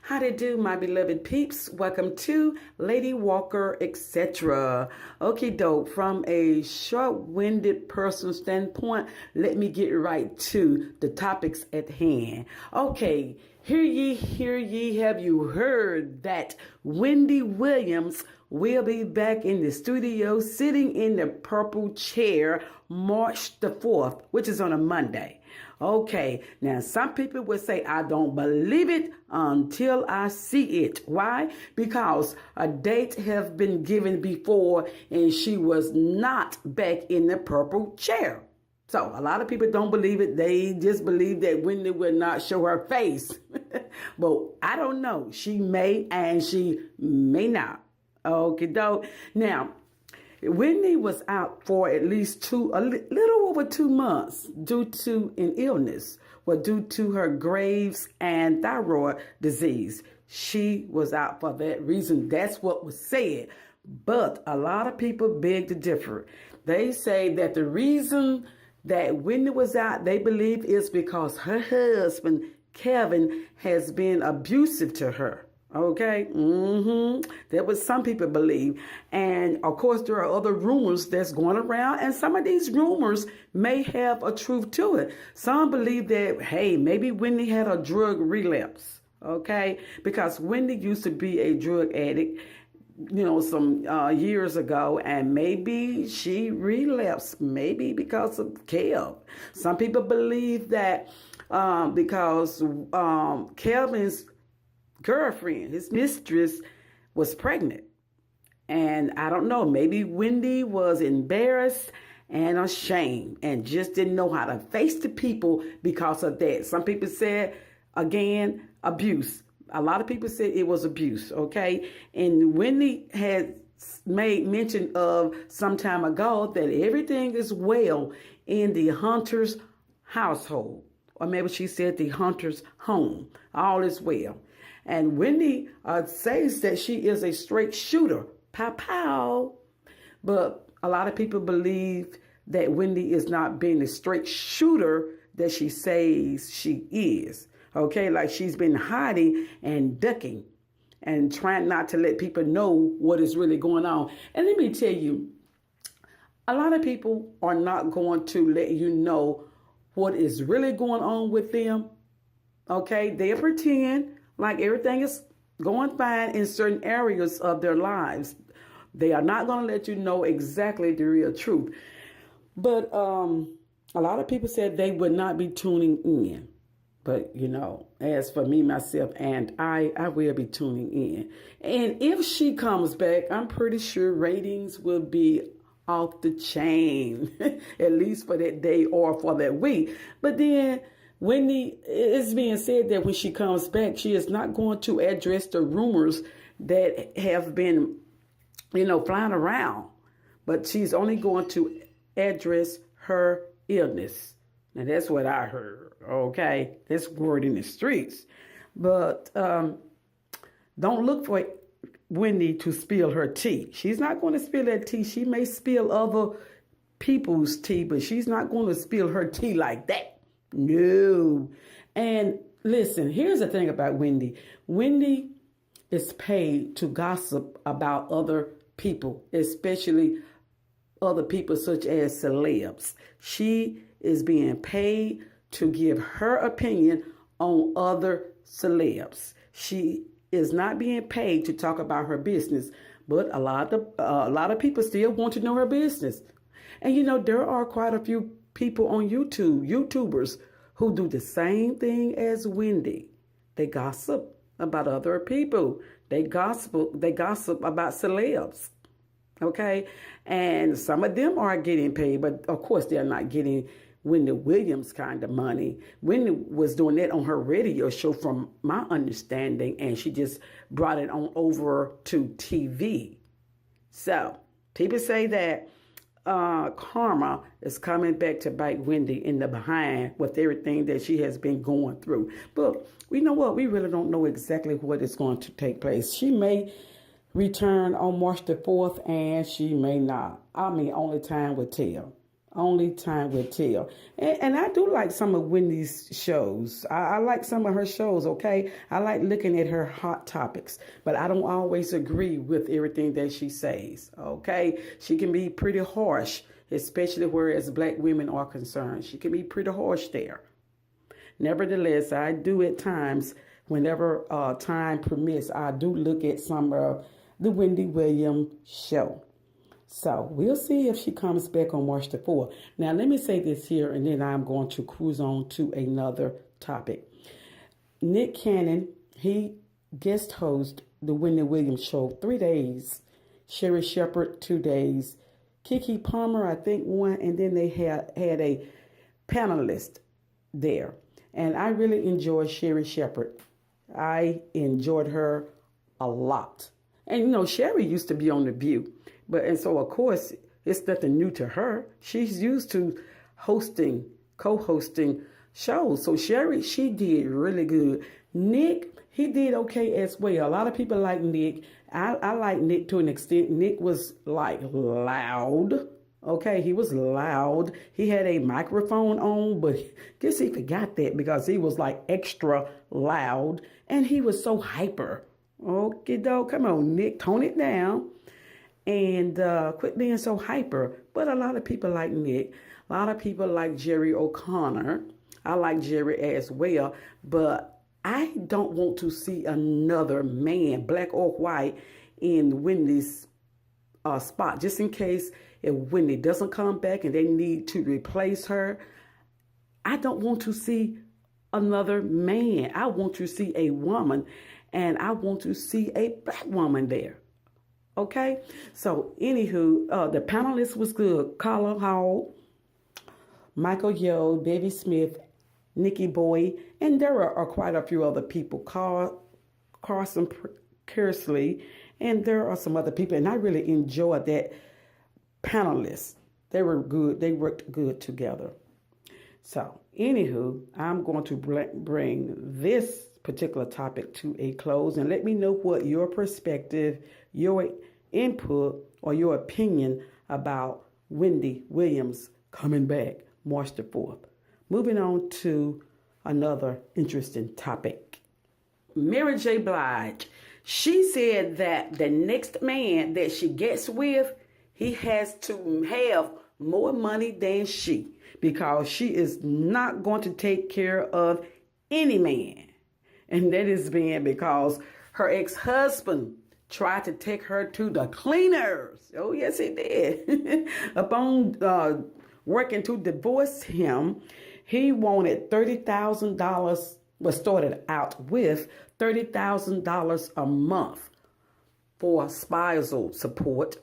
How they do, my beloved peeps? Welcome to Lady Walker, etc. Okay, dope. From a short-winded personal standpoint, let me get right to the topics at hand. Okay, hear ye, have you heard that Wendy Williams will be back in the studio sitting in the purple chair March the 4th, which is on a Monday. Okay, now some people would say, I don't believe it until I see it. Why? Because a date has been given before and she was not back in the purple chair. So a lot of people don't believe it. They just believe that Wendy will not show her face. But I don't know. She may and she may not. Okay, dope. Now, Wendy was out for at least a little over 2 months due to an illness, due to her Graves and thyroid disease. She was out for that reason. That's what was said. But a lot of people beg to differ. They say that the reason that Wendy was out, they believe, is because her husband, Kevin, has been abusive to her. Okay. That what some people believe. And of course, there are other rumors that's going around. And some of these rumors may have a truth to it. Some believe that, hey, maybe Wendy had a drug relapse. Okay. Because Wendy used to be a drug addict, some years ago. And maybe she relapsed, maybe because of Kev. Some people believe that because Kevin's girlfriend, his mistress, was pregnant. And I don't know, maybe Wendy was embarrassed and ashamed and just didn't know how to face the people because of that. Some people said, again, abuse. A lot of people said it was abuse, okay? And Wendy had made mention of some time ago that everything is well in the Hunter's household. Or maybe she said the Hunter's home. All is well. And Wendy says that she is a straight shooter. Pow, pow. But a lot of people believe that Wendy is not being the straight shooter that she says she is. Okay, like she's been hiding and ducking and trying not to let people know what is really going on. And let me tell you, a lot of people are not going to let you know what is really going on with them. Okay, they pretend like everything is going fine in certain areas of their lives. They are not going to let you know exactly the real truth. But a lot of people said they would not be tuning in. But, as for me, myself, and I will be tuning in. And if she comes back, I'm pretty sure ratings will be off the chain, at least for that day or for that week. But then Wendy, it's being said that when she comes back, she is not going to address the rumors that have been, flying around. But she's only going to address her illness. Now, that's what I heard, okay? That's word in the streets. But don't look for Wendy to spill her tea. She's not going to spill that tea. She may spill other people's tea, but she's not going to spill her tea like that. No. And listen, here's the thing about Wendy. Wendy is paid to gossip about other people, especially other people such as celebs. She is being paid to give her opinion on other celebs. She is not being paid to talk about her business, but a lot of people still want to know her business. And there are quite a few people on YouTubers who do the same thing as Wendy. They gossip about other people. They gossip about celebs. Okay? And some of them are getting paid, but of course they're not getting Wendy Williams kind of money. Wendy was doing that on her radio show from my understanding, and she just brought it on over to TV. So people say that karma is coming back to bite Wendy in the behind with everything that she has been going through. But we know what? We really don't know exactly what is going to take place. She may return on March the 4th and she may not. Only time will tell. Only time will tell. And I do like some of Wendy's shows. I like some of her shows, okay? I like looking at her hot topics, but I don't always agree with everything that she says, okay? She can be pretty harsh, especially whereas black women are concerned. She can be pretty harsh there. Nevertheless, I do at times, whenever time permits, I do look at some of the Wendy Williams show. So we'll see if she comes back on March the 4th. Now, let me say this here, and then I'm going to cruise on to another topic. Nick Cannon, he guest host the Wendy Williams show 3 days. Sherry Shepherd 2 days. Keke Palmer, I think, 1, and then they had a panelist there. And I really enjoyed Sherry Shepherd. I enjoyed her a lot. And, you know, Sherry used to be on The View. And so, of course, it's nothing new to her. She's used to co-hosting shows. So Sherry, she did really good. Nick, he did okay as well. A lot of people like Nick. I like Nick to an extent. Nick was like loud. Okay, he was loud. He had a microphone on, but I guess he forgot that because he was like extra loud. And he was so hyper. Okay, dog, come on, Nick, tone it down. And quit being so hyper. But a lot of people like Nick. A lot of people like Jerry O'Connor. I like Jerry as well. But I don't want to see another man, black or white, in Wendy's spot. Just in case if Wendy doesn't come back and they need to replace her. I don't want to see another man. I want to see a woman. And I want to see a black woman there. Okay, so anywho, the panelists was good. Carla Hall, Michael Yo, Debbie Smith, Nikki Boy, and there are quite a few other people. Carson Kersley, and there are some other people. And I really enjoyed that panelists. They were good. They worked good together. So anywho, I'm going to bring this particular topic to a close, and let me know what your perspective, your input, or your opinion about Wendy Williams coming back March the 4th. Moving on to another interesting topic. Mary J. Blige, she said that the next man that she gets with, he has to have more money than she, because she is not going to take care of any man. And that is being because her ex-husband tried to take her to the cleaners. Oh, yes, he did. Upon working to divorce him, he wanted $30,000, started out with $30,000 a month for spousal support.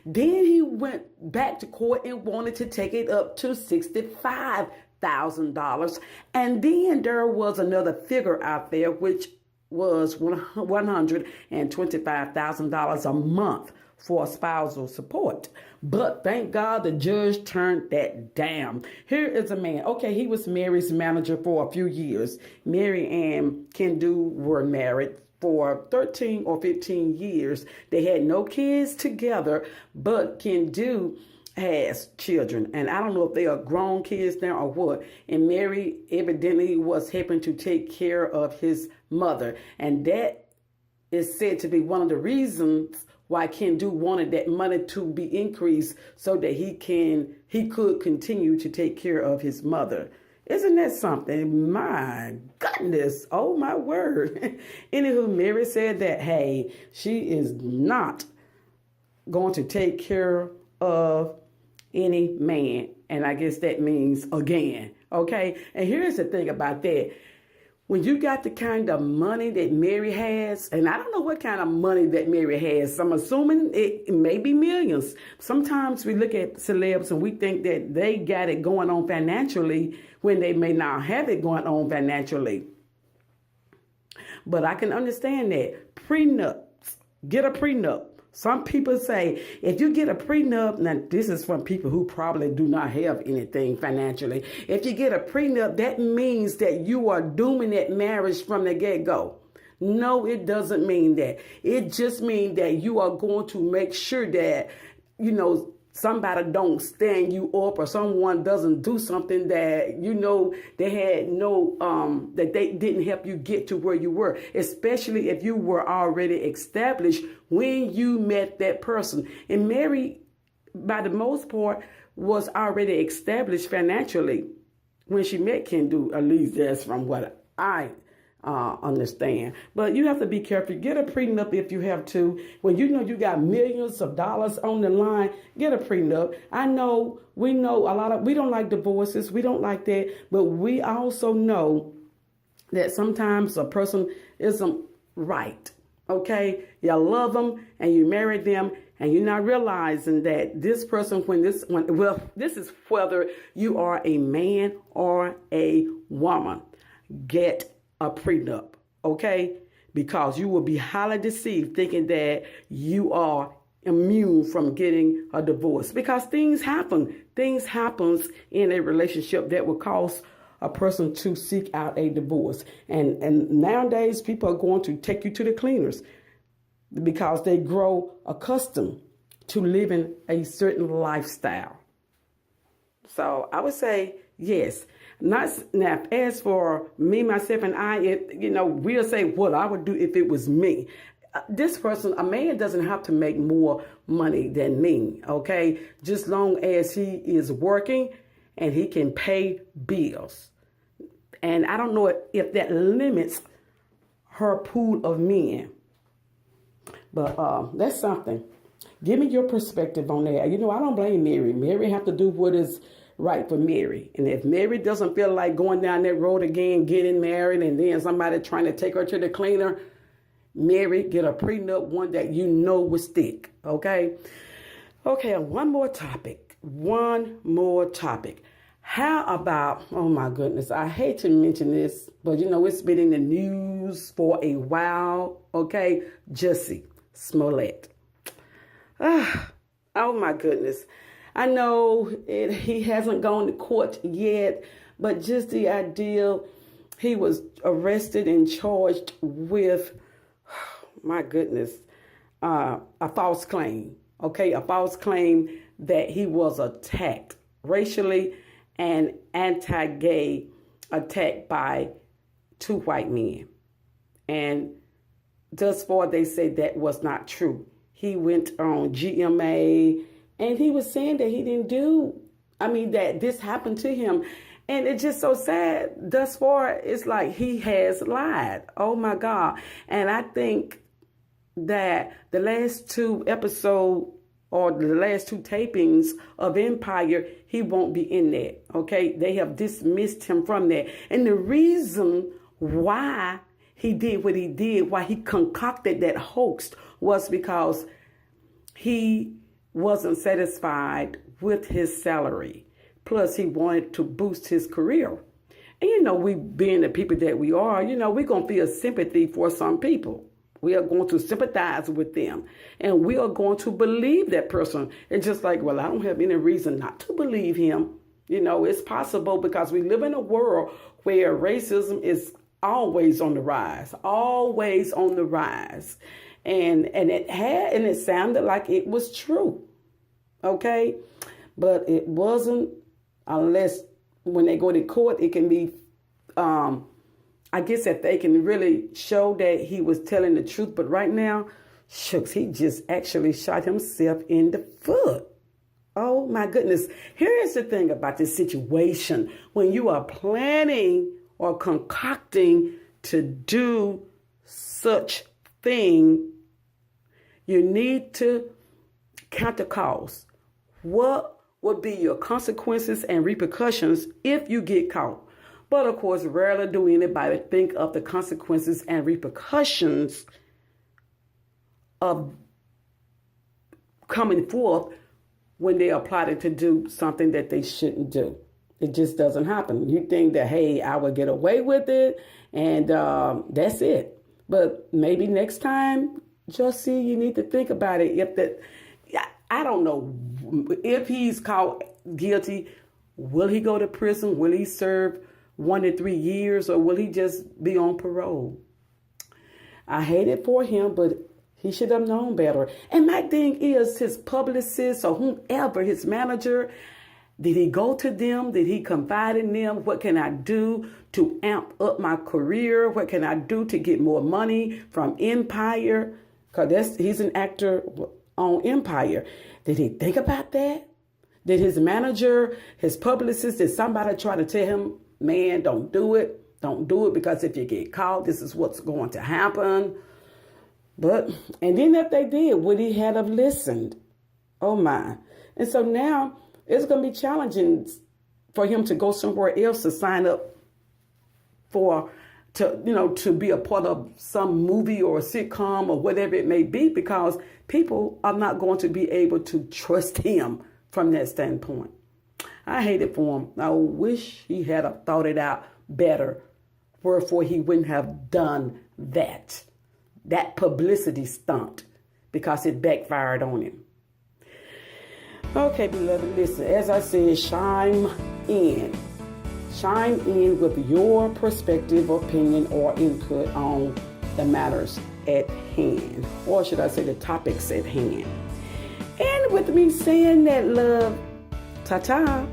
Then he went back to court and wanted to take it up to $65,000. And then there was another figure out there, which was $125,000 a month for spousal support. But thank God the judge turned that down. Here is a man. Okay, he was Mary's manager for a few years. Mary and Kendu were married for 13 or 15 years. They had no kids together, but Kendu has children. And I don't know if they are grown kids now or what. And Mary evidently was helping to take care of his mother. And that is said to be one of the reasons why Kendu wanted that money to be increased so that he could continue to take care of his mother. Isn't that something? My goodness. Oh, my word. Anywho, Mary said that, hey, she is not going to take care of any man. And I guess that means again. Okay. And here's the thing about that. When you got the kind of money that Mary has, and I don't know what kind of money that Mary has. I'm assuming it may be millions. Sometimes we look at celebs and we think that they got it going on financially when they may not have it going on financially. But I can understand that. Prenups. Get a prenup. Some people say, if you get a prenup, now this is from people who probably do not have anything financially. If you get a prenup, that means that you are dooming that marriage from the get-go. No, it doesn't mean that. It just means that you are going to make sure that, somebody don't stand you up, or someone doesn't do something that they had that they didn't help you get to where you were, especially if you were already established when you met that person. And Mary, by the most part, was already established financially when she met Kendu. At least that's from what I understand. But you have to be careful. Get a prenup if you have to. When you know you got millions of dollars on the line, get a prenup. We know we don't like divorces. We don't like that. But we also know that sometimes a person isn't right. Okay? You love them and you marry them, and you're not realizing that this person, this is whether you are a man or a woman. Get a prenup, okay? Because you will be highly deceived thinking that you are immune from getting a divorce, because things happen. Things happens in a relationship that will cause a person to seek out a divorce. And nowadays people are going to take you to the cleaners because they grow accustomed to living a certain lifestyle. So I would say yes. Now, as for me, myself, and I, we'll say what I would do if it was me. This person, a man doesn't have to make more money than me, okay? Just long as he is working and he can pay bills. And I don't know if that limits her pool of men. But that's something. Give me your perspective on that. I don't blame Mary. Mary have to do what is right for Mary. And if Mary doesn't feel like going down that road again, getting married, and then somebody trying to take her to the cleaner, Mary, get a prenup, one that will stick. Okay? Okay, one more topic. How about, oh my goodness, I hate to mention this, but it's been in the news for a while. Okay? Jussie Smollett. Oh my goodness. I know he hasn't gone to court yet, but just the idea, he was arrested and charged with, my goodness, a false claim. Okay, a false claim that he was attacked racially and anti-gay, attacked by two white men. And thus far, they say that was not true. He went on GMA, and he was saying that he didn't that this happened to him. And it's just so sad. Thus far, it's like he has lied. Oh my God. And I think that the last two episodes or the last two tapings of Empire, he won't be in there. Okay. They have dismissed him from that. And the reason why he did what he did, why he concocted that hoax, was because he wasn't satisfied with his salary. Plus, he wanted to boost his career. And, we being the people that we are, we're going to feel sympathy for some people. We are going to sympathize with them. And we are going to believe that person. And just like, well, I don't have any reason not to believe him. It's possible because we live in a world where racism is always on the rise. Always on the rise. And it sounded like it was true. Okay? But it wasn't, unless when they go to court, it can be, I guess if they can really show that he was telling the truth. But right now, shucks, he just actually shot himself in the foot. Oh my goodness. Here's the thing about this situation. When you are planning or concocting to do such thing, you need to count the cost. What would be your consequences and repercussions if you get caught? But of course, rarely do anybody think of the consequences and repercussions of coming forth when they are plotting to do something that they shouldn't do. It just doesn't happen. You think that, hey, I will get away with it, and that's it. But maybe next time, Jussie, you need to think about it. I don't know if he's caught guilty. Will he go to prison? Will he serve 1 to 3 years, or will he just be on parole? I hate it for him, but He should have known better. And my thing is, his publicist or whomever, his manager, did he go to them? Did he confide in them? What can I do to amp up my career? What can I do to get more money from Empire? Because he's an actor on Empire. Did he think about that? Did his manager, his publicist, did somebody try to tell him, man, don't do it. Don't do it, because if you get caught, this is what's going to happen. And then if they did, would he have listened? Oh my. And so now it's going to be challenging for him to go somewhere else to sign up to be a part of some movie or a sitcom or whatever it may be, because people are not going to be able to trust him from that standpoint. I hate it for him. I wish he had thought it out better, wherefore he wouldn't have done that publicity stunt, because it backfired on him. Okay, beloved, listen, as I said, chime in with your perspective, opinion, or input on the matters at hand, or should I say the topics at hand. And with me saying that, love, ta-ta.